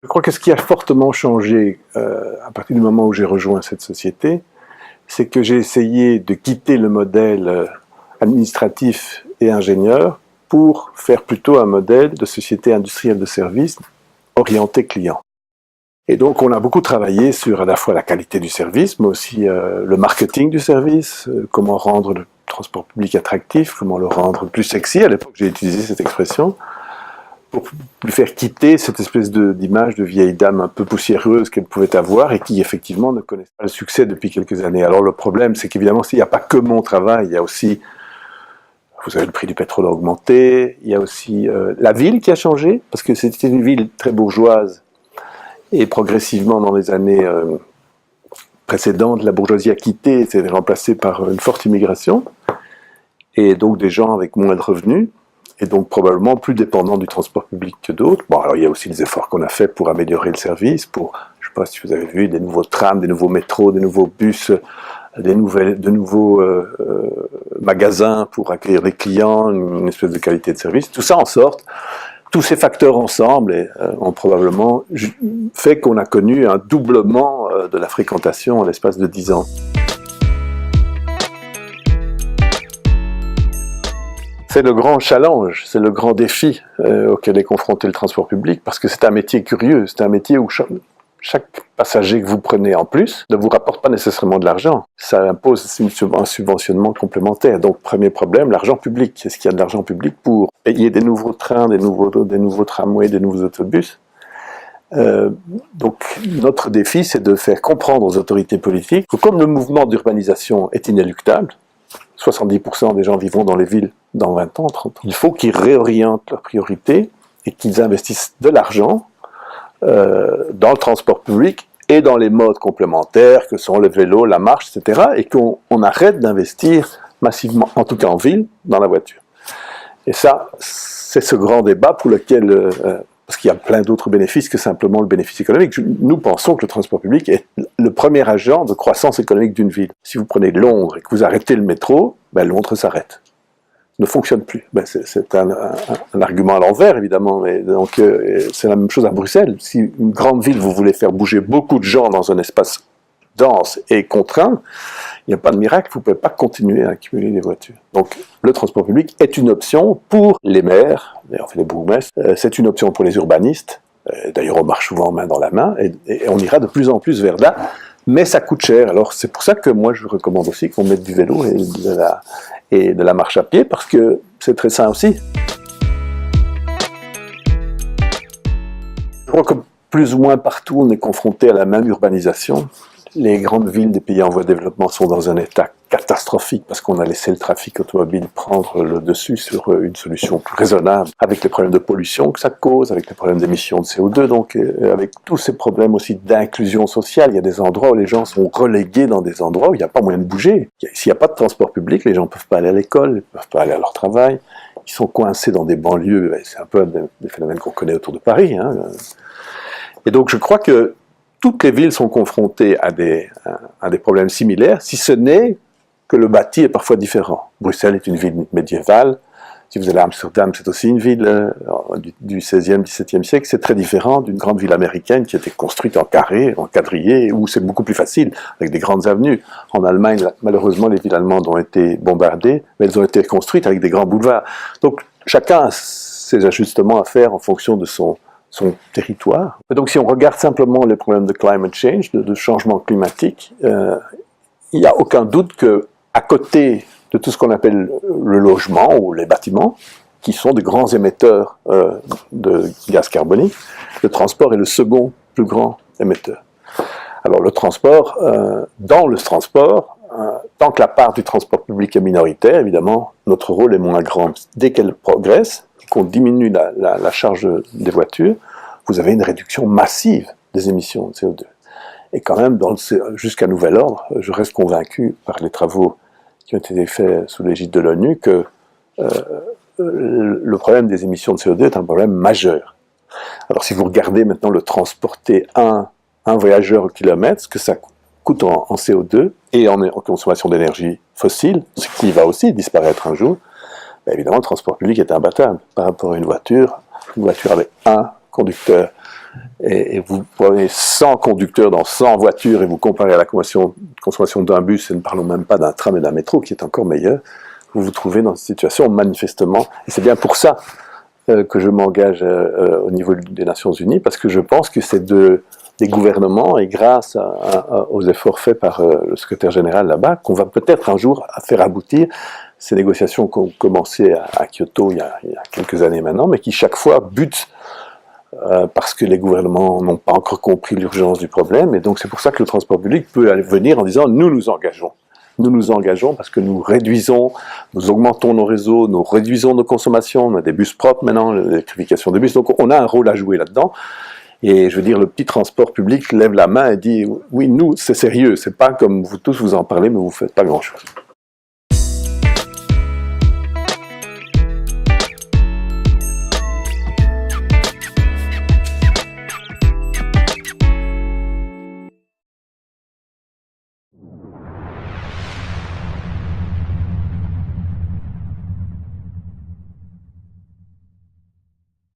Je crois que ce qui a fortement changé à partir du moment où j'ai rejoint cette société, c'est que j'ai essayé de quitter le modèle administratif et ingénieur pour faire plutôt un modèle de société industrielle de services orienté client. Et donc on a beaucoup travaillé sur à la fois la qualité du service, mais aussi le marketing du service, comment rendre le transport public attractif, comment le rendre plus sexy. À l'époque, j'ai utilisé cette expression pour lui faire quitter cette espèce d'image de vieille dame un peu poussiéreuse qu'elle pouvait avoir et qui effectivement ne connaissait pas le succès depuis quelques années. Alors le problème, c'est qu'évidemment, il n'y a pas que mon travail, il y a aussi, vous avez le prix du pétrole a augmenté, il y a aussi la ville qui a changé, parce que c'était une ville très bourgeoise, et progressivement dans les années précédentes, la bourgeoisie a quitté et s'est remplacée par une forte immigration, et donc des gens avec moins de revenus, et donc probablement plus dépendants du transport public que d'autres. Bon, alors il y a aussi des efforts qu'on a faits pour améliorer le service, pour, je ne sais pas si vous avez vu, des nouveaux trams, des nouveaux métros, des nouveaux bus, de nouveaux magasins pour accueillir les clients, une espèce de qualité de service. Tout ça en sorte, tous ces facteurs ensemble ont probablement fait qu'on a connu un doublement de la fréquentation en l'espace de 10 ans. C'est le grand challenge, c'est le grand défi auquel est confronté le transport public, parce que c'est un métier curieux, c'est un métier où chaque passager que vous prenez en plus ne vous rapporte pas nécessairement de l'argent. Ça impose un subventionnement complémentaire. Donc, premier problème, l'argent public. Est-ce qu'il y a de l'argent public pour payer des nouveaux trains, des nouveaux tramways, des nouveaux autobus? Donc, notre défi, c'est de faire comprendre aux autorités politiques que comme le mouvement d'urbanisation est inéluctable, 70% des gens vivront dans les villes dans 20 ans, 30 ans. Il faut qu'ils réorientent leurs priorités et qu'ils investissent de l'argent dans le transport public et dans les modes complémentaires que sont le vélo, la marche, etc. et qu'on arrête d'investir massivement, en tout cas en ville, dans la voiture. Et ça, c'est ce grand débat pour lequel, parce qu'il y a plein d'autres bénéfices que simplement le bénéfice économique. Nous pensons que le transport public est le premier agent de croissance économique d'une ville. Si vous prenez Londres et que vous arrêtez le métro, ben Londres s'arrête. Ne fonctionne plus. Ben c'est un argument à l'envers, évidemment, mais donc c'est la même chose à Bruxelles. Si une grande ville, vous voulez faire bouger beaucoup de gens dans un espace dense et contraint, il n'y a pas de miracle, vous ne pouvez pas continuer à accumuler des voitures. Donc le transport public est une option pour les maires, d'ailleurs les bourgmestres, c'est une option pour les urbanistes, d'ailleurs on marche souvent main dans la main, et on ira de plus en plus vers là, mais ça coûte cher. Alors c'est pour ça que moi je recommande aussi qu'on mette du vélo et de la marche à pied, parce que c'est très sain aussi. Je crois que plus ou moins partout on est confronté à la même urbanisation. Les grandes villes des pays en voie de développement sont dans un état catastrophique parce qu'on a laissé le trafic automobile prendre le dessus sur une solution plus raisonnable, avec les problèmes de pollution que ça cause, avec les problèmes d'émissions de CO2, donc avec tous ces problèmes aussi d'inclusion sociale. Il y a des endroits où les gens sont relégués dans des endroits où il n'y a pas moyen de bouger. S'il n'y a pas de transport public, les gens ne peuvent pas aller à l'école, ils ne peuvent pas aller à leur travail, ils sont coincés dans des banlieues, c'est un peu des phénomènes qu'on connaît autour de Paris. Hein. Et donc je crois que toutes les villes sont confrontées à des problèmes similaires, si ce n'est que le bâti est parfois différent. Bruxelles est une ville médiévale. Si vous allez à Amsterdam, c'est aussi une ville du XVIe, XVIIe siècle. C'est très différent d'une grande ville américaine qui a été construite en carré, en quadrillé, où c'est beaucoup plus facile, avec des grandes avenues. En Allemagne, malheureusement, les villes allemandes ont été bombardées, mais elles ont été construites avec des grands boulevards. Donc, chacun a ses ajustements à faire en fonction de son territoire. Et donc si on regarde simplement les problèmes de climate change, de changement climatique, il n'y a aucun doute qu'à côté de tout ce qu'on appelle le logement ou les bâtiments, qui sont de grands émetteurs de gaz carbonique, le transport est le second plus grand émetteur. Alors le transport, dans le transport, tant que la part du transport public est minoritaire, évidemment, notre rôle est moins grand. Dès qu'elle progresse, qu'on diminue la charge des voitures, vous avez une réduction massive des émissions de CO2. Et quand même, jusqu'à nouvel ordre, je reste convaincu par les travaux qui ont été faits sous l'égide de l'ONU que le problème des émissions de CO2 est un problème majeur. Alors si vous regardez maintenant le transporter un voyageur au kilomètre, ce que ça coûte en CO2 et en consommation d'énergie fossile, ce qui va aussi disparaître un jour, ben évidemment, le transport public est imbattable par rapport à une voiture avec un conducteurs, et vous prenez 100 conducteurs dans 100 voitures et vous comparez à la consommation d'un bus, et ne parlons même pas d'un tram et d'un métro qui est encore meilleur, vous vous trouvez dans une situation manifestement, et c'est bien pour ça que je m'engage au niveau des Nations Unies, parce que je pense que c'est des gouvernements, et grâce aux efforts faits par le secrétaire général là-bas, qu'on va peut-être un jour faire aboutir ces négociations qui ont commencé à Kyoto il y a quelques années maintenant, mais qui chaque fois butent parce que les gouvernements n'ont pas encore compris l'urgence du problème, et donc c'est pour ça que le transport public peut venir en disant « nous nous engageons ». Nous nous engageons parce que nous augmentons nos réseaux, nous réduisons nos consommations, on a des bus propres maintenant, l'électrification des bus, donc on a un rôle à jouer là-dedans. Et je veux dire, le petit transport public lève la main et dit « oui, nous, c'est sérieux, c'est pas comme vous tous vous en parlez, mais vous faites pas grand-chose ».